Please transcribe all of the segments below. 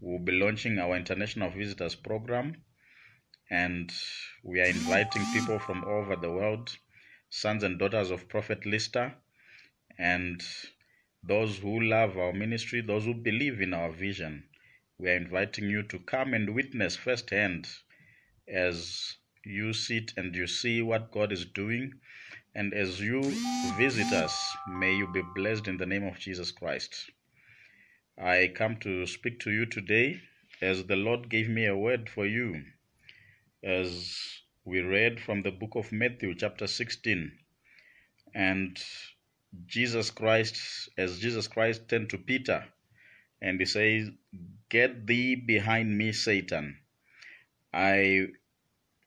we'll be launching our International Visitors Program, and we are inviting people from all over the world, sons and daughters of Prophet Lister, and those who love our ministry, those who believe in our vision. We are inviting you to come and witness firsthand as you sit and you see what God is doing. And as you visit us, may you be blessed in the name of Jesus Christ. I come to speak to you today as the Lord gave me a word for you. As we read from the book of Matthew chapter 16, and Jesus Christ turned to Peter and he says, "Get thee behind me, Satan." I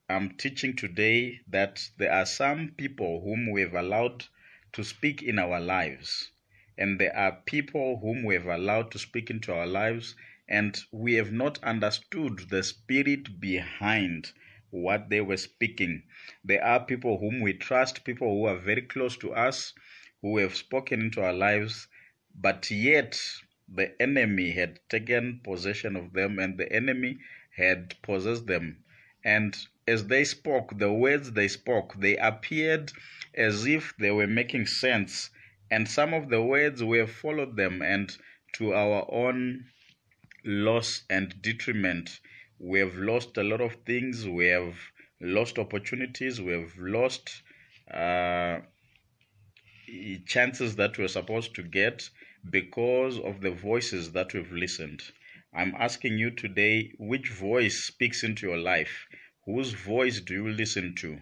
am teaching today that there are some people whom we have allowed to speak in our lives, and there are people whom we have allowed to speak into our lives, and we have not understood the spirit behind what they were speaking. There are people whom we trust, people who are very close to us, who have spoken into our lives, but yet the enemy had taken possession of them and the enemy had possessed them. And as they spoke, the words they spoke, they appeared as if they were making sense. And some of the words, we have followed them, and to our own loss and detriment. We have lost a lot of things. We have lost opportunities. We have lost chances that we're supposed to get because of the voices that we've listened. I'm asking you today, which voice speaks into your life? Whose voice do you listen to?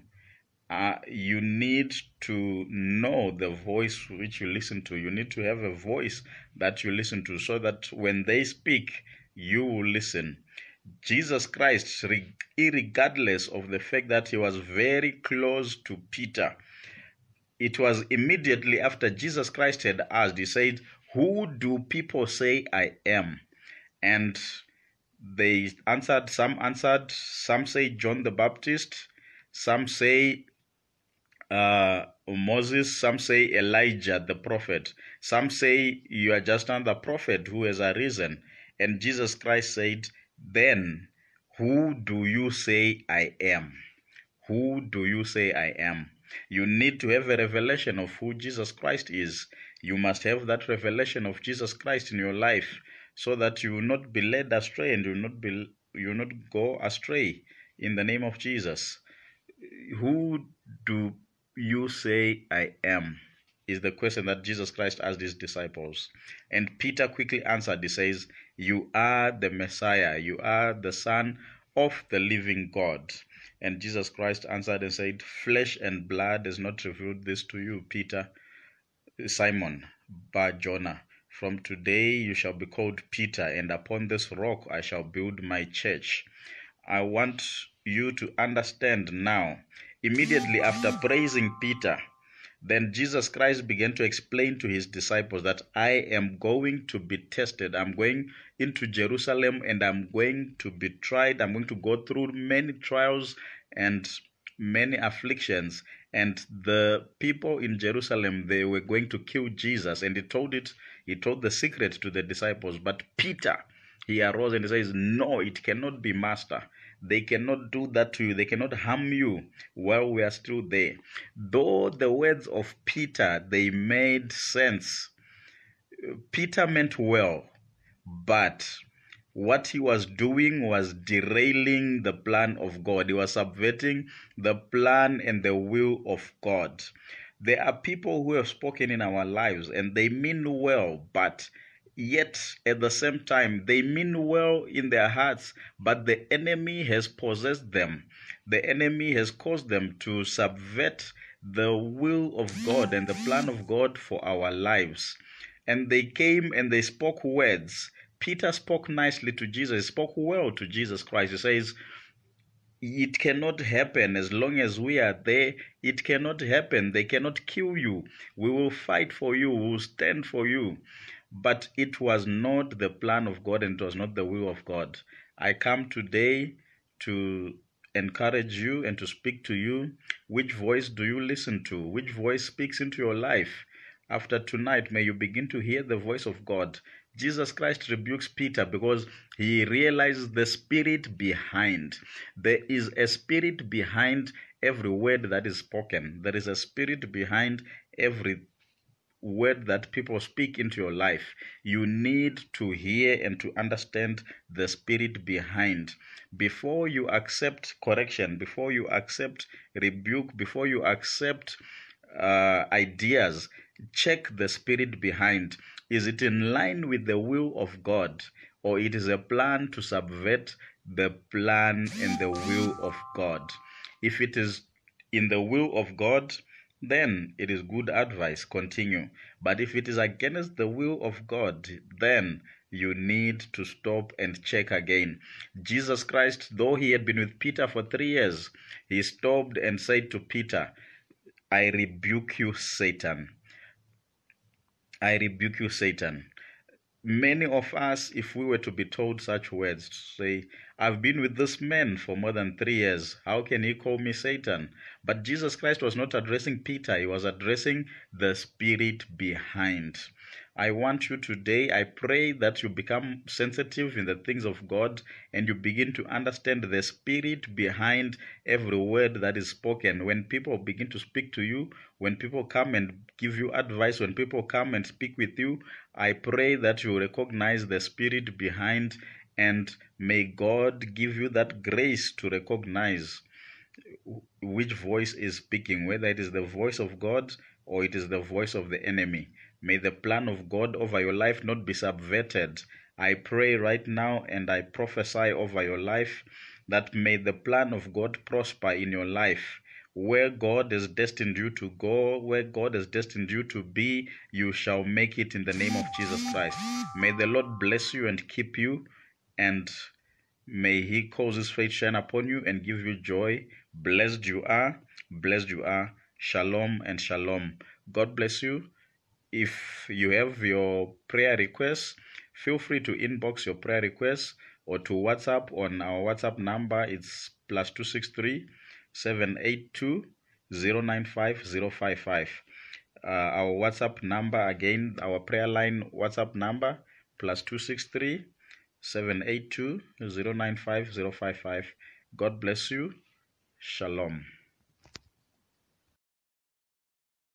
You need to know the voice which you listen to. You need to have a voice that you listen to so that when they speak, you will listen. Jesus Christ, regardless of the fact that he was very close to Peter, it was immediately after Jesus Christ had asked, he said, "Who do people say I am?" And they answered, some say John the Baptist, some say Moses, some say Elijah the prophet, some say you are just another prophet who has arisen. And Jesus Christ said, "Then who do you say I am?" Who do you say I am? You need to have a revelation of who Jesus Christ is. You must have that revelation of Jesus Christ in your life so that you will not be led astray and you will not go astray in the name of Jesus. Who do you say I am? Is the question that Jesus Christ asked his disciples. And Peter quickly answered. He says, "You are the Messiah. You are the Son of the living God." And Jesus Christ answered and said, "Flesh and blood has not revealed this to you, Peter, Simon, Bar-Jonah. From today you shall be called Peter, and upon this rock I shall build my church." I want you to understand now, immediately after praising Peter, then Jesus Christ began to explain to his disciples that I am going to be tested. I'm going into Jerusalem and I'm going to be tried. I'm going to go through many trials and many afflictions. And the people in Jerusalem, they were going to kill Jesus. And he told the secret to the disciples. But Peter, he arose and he says, "No, it cannot be, Master. They cannot do that to you. They cannot harm you while we are still there." Though the words of Peter, they made sense. Peter meant well, but what he was doing was derailing the plan of God. He was subverting the plan and the will of God. There are people who have spoken in our lives and they mean well, but yet at the same time they mean well in their hearts, but the enemy has possessed them. The enemy has caused them to subvert the will of God and the plan of God for our lives. And they came and they spoke words. Peter spoke nicely to Jesus, spoke well to Jesus Christ. He says, "It cannot happen as long as we are there. It cannot happen. They cannot kill you. We will fight for you. We will stand for you." But it was not the plan of God and it was not the will of God. I come today to encourage you and to speak to you. Which voice do you listen to? Which voice speaks into your life? After tonight, may you begin to hear the voice of God. Jesus Christ rebukes Peter because he realizes the spirit behind. There is a spirit behind every word that is spoken. There is a spirit behind every word that people speak into your life. You need to hear and to understand the spirit behind. Before you accept correction, before you accept rebuke, before you accept ideas, check the spirit behind. Is it in line with the will of God, or it is a plan to subvert the plan and the will of God? If it is in the will of God, then it is good advice, continue. But if it is against the will of God, then you need to stop and check again. Jesus Christ, though he had been with Peter for 3 years, he stopped and said to Peter, I rebuke you, Satan. I rebuke you, Satan. Many of us, if we were to be told such words, say, I've been with this man for more than 3 years. How can he call me Satan? But Jesus Christ was not addressing Peter. He was addressing the spirit behind. I want you today, I pray that you become sensitive in the things of God and you begin to understand the spirit behind every word that is spoken. When people begin to speak to you, when people come and give you advice, when people come and speak with you, I pray that you recognize the spirit behind, and may God give you that grace to recognize which voice is speaking, whether it is the voice of God or it is the voice of the enemy. May the plan of God over your life not be subverted. I pray right now and I prophesy over your life that may the plan of God prosper in your life. Where God has destined you to go, where God has destined you to be, you shall make it in the name of Jesus Christ. May the Lord bless you and keep you, and may he cause his face shine upon you and give you joy. Blessed you are, blessed you are. Shalom and shalom. God bless you. If you have your prayer requests, feel free to inbox your prayer requests or to WhatsApp on our WhatsApp number. It's +263 782 095 055. Our WhatsApp number, again, our prayer line WhatsApp number, +263 782 095 055. God bless you. Shalom.